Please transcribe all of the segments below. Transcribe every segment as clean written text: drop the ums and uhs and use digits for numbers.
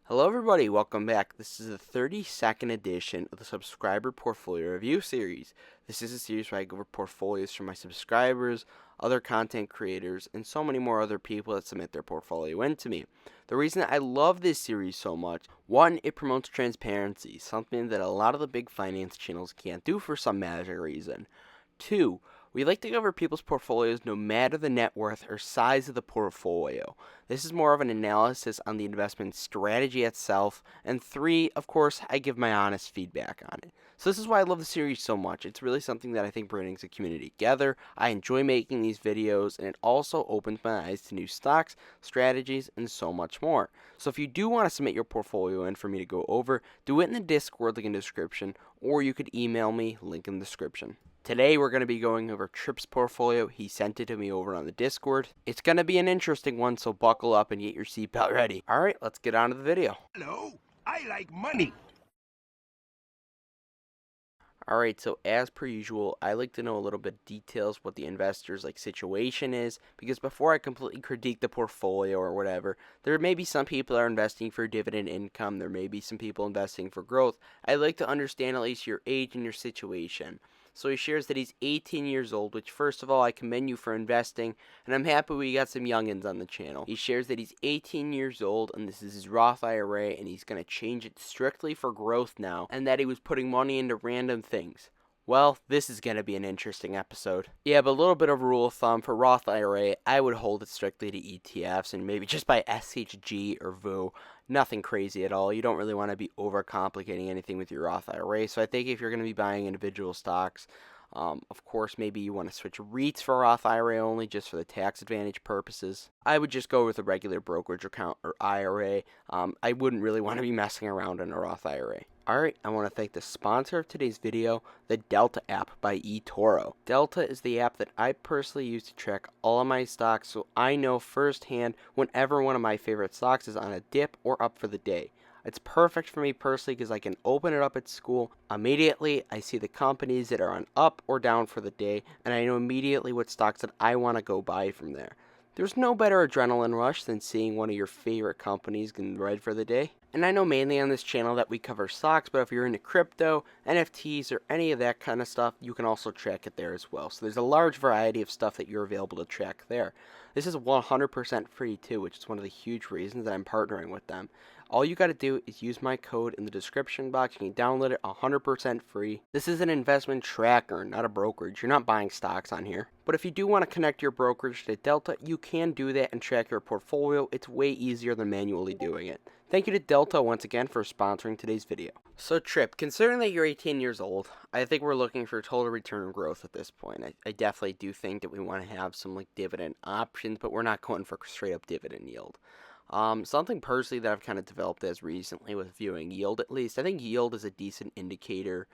Hello everybody, welcome back. This is the 32nd edition of the Subscriber Portfolio Review Series. This is a series where I go over portfolios from my subscribers, other content creators, and so many more other people that submit their portfolio into me. The reason I love this series so much, one, it promotes transparency, something that a lot of the big finance channels can't do for some magic reason. Two, we like to cover people's portfolios no matter the net worth or size of the portfolio. This is more of an analysis on the investment strategy itself. And three, of course, I give my honest feedback on it. So this is why I love the series so much. It's really something that I think brings the community together. I enjoy making these videos, and it also opens my eyes to new stocks, strategies, and so much more. So if you do want to submit your portfolio in for me to go over, do it in the Discord link in the description, or you could email me, link in the description. Today we're going to be going over Tripp's portfolio. He sent it to me over on the Discord. It's going to be an interesting one, so buckle up and get your seatbelt ready. Alright, let's get on to the video. Hello, I like money. Alright, so as per usual, I like to know a little bit of details what the investor's situation is, because before I completely critique the portfolio or whatever, there may be some people that are investing for dividend income, there may be some people investing for growth. I like to understand at least your age and your situation. So he shares that he's 18 years old, which first of all, I commend you for investing, and I'm happy we got some youngins on the channel. He shares that he's 18 years old, and this is his Roth IRA, and he's going to change it strictly for growth now, and that he was putting money into random things. Well, this is going to be an interesting episode. Yeah, but a little bit of rule of thumb for Roth IRA, I would hold it strictly to ETFs and maybe just buy SHG or VU. Nothing crazy at all. You don't really want to be overcomplicating anything with your Roth IRA. So I think if you're going to be buying individual stocks, of course, maybe you want to switch REITs for Roth IRA only just for the tax advantage purposes. I would just go with a regular brokerage account or IRA. I wouldn't really want to be messing around in a Roth IRA. Alright, I want to thank the sponsor of today's video, the Delta app by eToro. Delta is the app that I personally use to track all of my stocks, so I know firsthand whenever one of my favorite stocks is on a dip or up for the day. It's perfect for me personally because I can open it up at school. Immediately, I see the companies that are on up or down for the day, and I know immediately what stocks that I want to go buy from there. There's no better adrenaline rush than seeing one of your favorite companies get red for the day. And I know mainly on this channel that we cover stocks, but if you're into crypto, NFTs, or any of that kind of stuff, you can also track it there as well. So there's a large variety of stuff that you're available to track there. This is 100% free too, which is one of the huge reasons that I'm partnering with them. All you got to do is use my code in the description box. You can download it 100% free. This is an investment tracker, not a brokerage. You're not buying stocks on here. But if you do want to connect your brokerage to Delta, you can do that and track your portfolio. It's way easier than manually doing it. Thank you to Delta once again for sponsoring today's video. So Tripp, considering that you're 18 years old, I think we're looking for total return growth at this point. I definitely do think that we want to have some dividend options, but we're not going for straight up dividend yield. Something personally that I've kind of developed as recently with viewing yield, at least, I think yield is a decent indicator.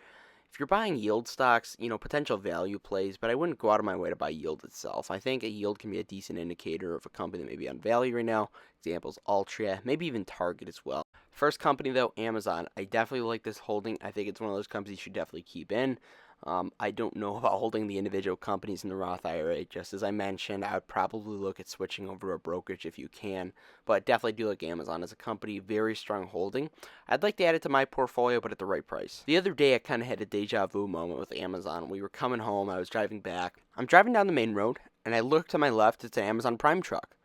If you're buying yield stocks, potential value plays, but I wouldn't go out of my way to buy yield itself. I think a yield can be a decent indicator of a company that may be on value right now. Examples, Altria, maybe even Target as well. First company though, Amazon. I definitely like this holding. I think it's one of those companies you should definitely keep in. I don't know about holding the individual companies in the Roth IRA. Just as I mentioned, I would probably look at switching over to a brokerage if you can. But definitely do like Amazon as a company, very strong holding. I'd like to add it to my portfolio, but at the right price. The other day, I kind of had a deja vu moment with Amazon. We were coming home. I was driving back. I'm driving down the main road, and I look to my left. It's an Amazon Prime truck.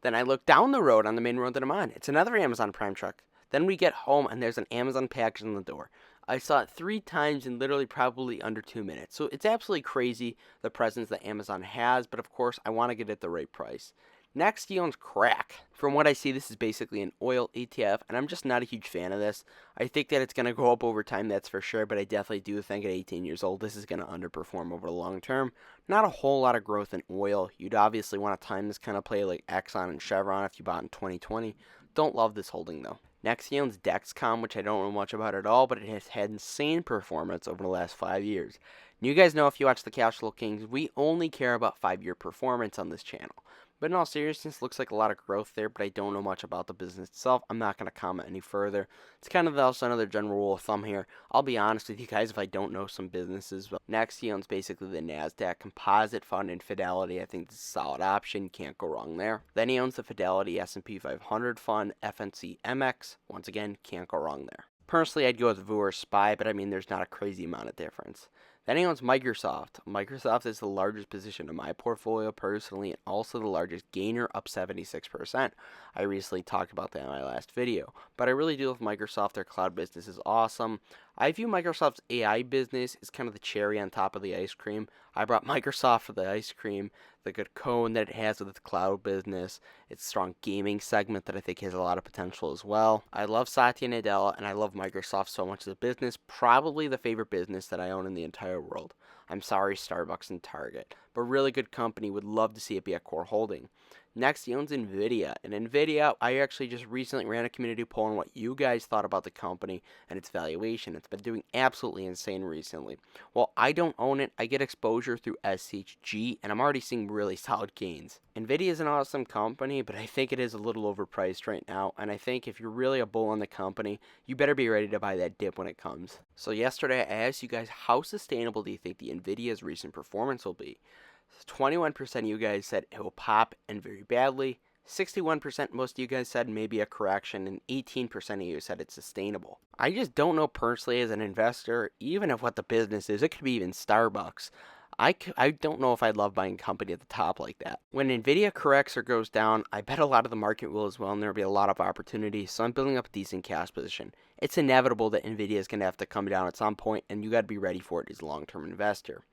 Then I look down the road on the main road that I'm on. It's another Amazon Prime truck. Then we get home, and there's an Amazon package on the door. I saw it 3 times in literally probably under 2 minutes. So it's absolutely crazy the presence that Amazon has, but of course I want to get it at the right price. Next, he owns Crack. From what I see, this is basically an oil ETF, and I'm just not a huge fan of this. I think that it's going to go up over time, that's for sure, but I definitely do think at 18 years old, this is going to underperform over the long term. Not a whole lot of growth in oil. You'd obviously want to time this kind of play like Exxon and Chevron if you bought in 2020. Don't love this holding though. Next, he owns Dexcom, which I don't know much about at all, but it has had insane performance over the last 5 years. And you guys know if you watch the Cash Flow Kings, we only care about 5-year performance on this channel. But in all seriousness, looks like a lot of growth there, but I don't know much about the business itself. I'm not going to comment any further. It's kind of also another general rule of thumb here. I'll be honest with you guys if I don't know some businesses. But next, he owns basically the NASDAQ Composite Fund and Fidelity. I think this is a solid option. Can't go wrong there. Then he owns the Fidelity S&P 500 Fund, FNC MX. Once again, can't go wrong there. Personally, I'd go with VU or SPY, but I mean, there's not a crazy amount of difference. Then he owns Microsoft. Microsoft is the largest position in my portfolio personally, and also the largest gainer, up 76%. I recently talked about that in my last video, but I really do love Microsoft. Their cloud business is awesome. I view Microsoft's AI business as kind of the cherry on top of the ice cream. I brought Microsoft for the ice cream, the good cone that it has with its cloud business, its strong gaming segment that I think has a lot of potential as well. I love Satya Nadella, and I love Microsoft so much as a business. Probably the favorite business that I own in the entire world. I'm sorry, Starbucks and Target, but really good company. Would love to see it be a core holding. Next, he owns Nvidia. And Nvidia, I actually just recently ran a community poll on what you guys thought about the company and its valuation. It's been doing absolutely insane recently. While I don't own it, I get exposure through SHG, and I'm already seeing really solid gains. Nvidia is an awesome company, but I think it is a little overpriced right now. And I think if you're really a bull on the company, you better be ready to buy that dip when it comes. So yesterday, I asked you guys, how sustainable do you think the Nvidia's recent performance will be? 21% of you guys said it will pop and very badly. 61% most of you guys said maybe a correction, and 18% of you said it's sustainable. I just don't know personally as an investor, even if what the business is, it could be even Starbucks. I don't know if I'd love buying a company at the top like that. When Nvidia corrects or goes down, I bet a lot of the market will as well, and there'll be a lot of opportunity. So I'm building up a decent cash position. It's inevitable that Nvidia is going to have to come down at some point, and you got to be ready for it as a long-term investor.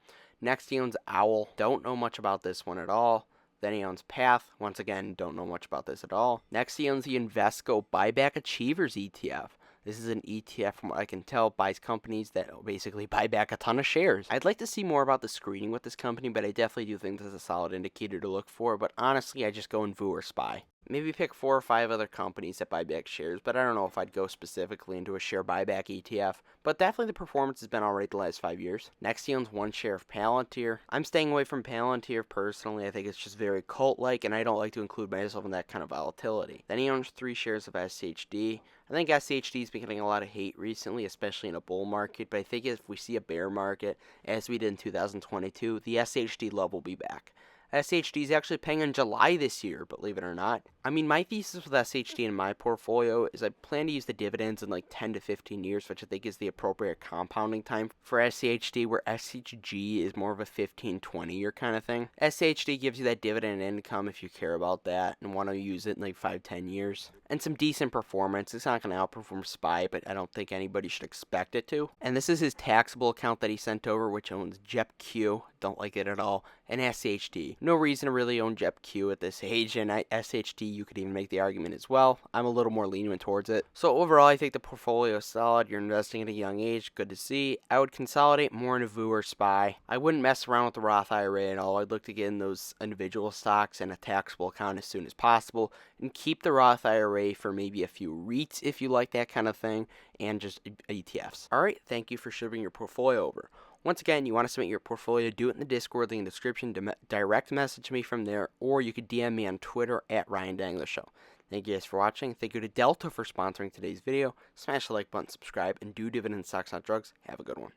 Next, he owns Owl. Don't know much about this one at all. Then he owns Path. Once again, don't know much about this at all. Next, he owns the Invesco Buyback Achievers ETF. This is an ETF, from what I can tell, buys companies that basically buy back a ton of shares. I'd like to see more about the screening with this company, but I definitely do think this is a solid indicator to look for. But honestly, I just go in VU or SPY. Maybe pick 4 or 5 other companies that buy back shares, but I don't know if I'd go specifically into a share buyback ETF. But definitely the performance has been alright the last 5 years. Next, he owns 1 share of Palantir. I'm staying away from Palantir personally. I think it's just very cult-like, and I don't like to include myself in that kind of volatility. Then he owns 3 shares of SHD. I think SHD has been getting a lot of hate recently, especially in a bull market, but I think if we see a bear market, as we did in 2022, the SHD love will be back. SHD is actually paying in July this year, believe it or not. I mean, my thesis with SHD in my portfolio is I plan to use the dividends in like 10 to 15 years, which I think is the appropriate compounding time for SHD, where SHG is more of a 15-20 year kind of thing. SHD gives you that dividend income if you care about that and want to use it in like 5-10 years. And some decent performance. It's not going to outperform SPY, but I don't think anybody should expect it to. And this is his taxable account that he sent over, which owns JEPQ. Don't like it at all. And SHD. No reason to really own JEPQ at this age, and SHD, you could even make the argument as well. I'm a little more lenient towards it. So overall, I think the portfolio is solid. You're investing at a young age. Good to see. I would consolidate more into VU or SPY. I wouldn't mess around with the Roth IRA at all. I'd look to get in those individual stocks and a taxable account as soon as possible, and keep the Roth IRA for maybe a few REITs if you like that kind of thing, and just ETFs. Alright, thank you for shipping your portfolio over. Once again, you want to submit your portfolio, do it in the Discord link in the description, direct message me from there, or you could DM me on Twitter at Ryan Dangler Show. Thank you guys for watching. Thank you to Delta for sponsoring today's video. Smash the like button, subscribe, and do Dividend Stocks Not Drugs. Have a good one.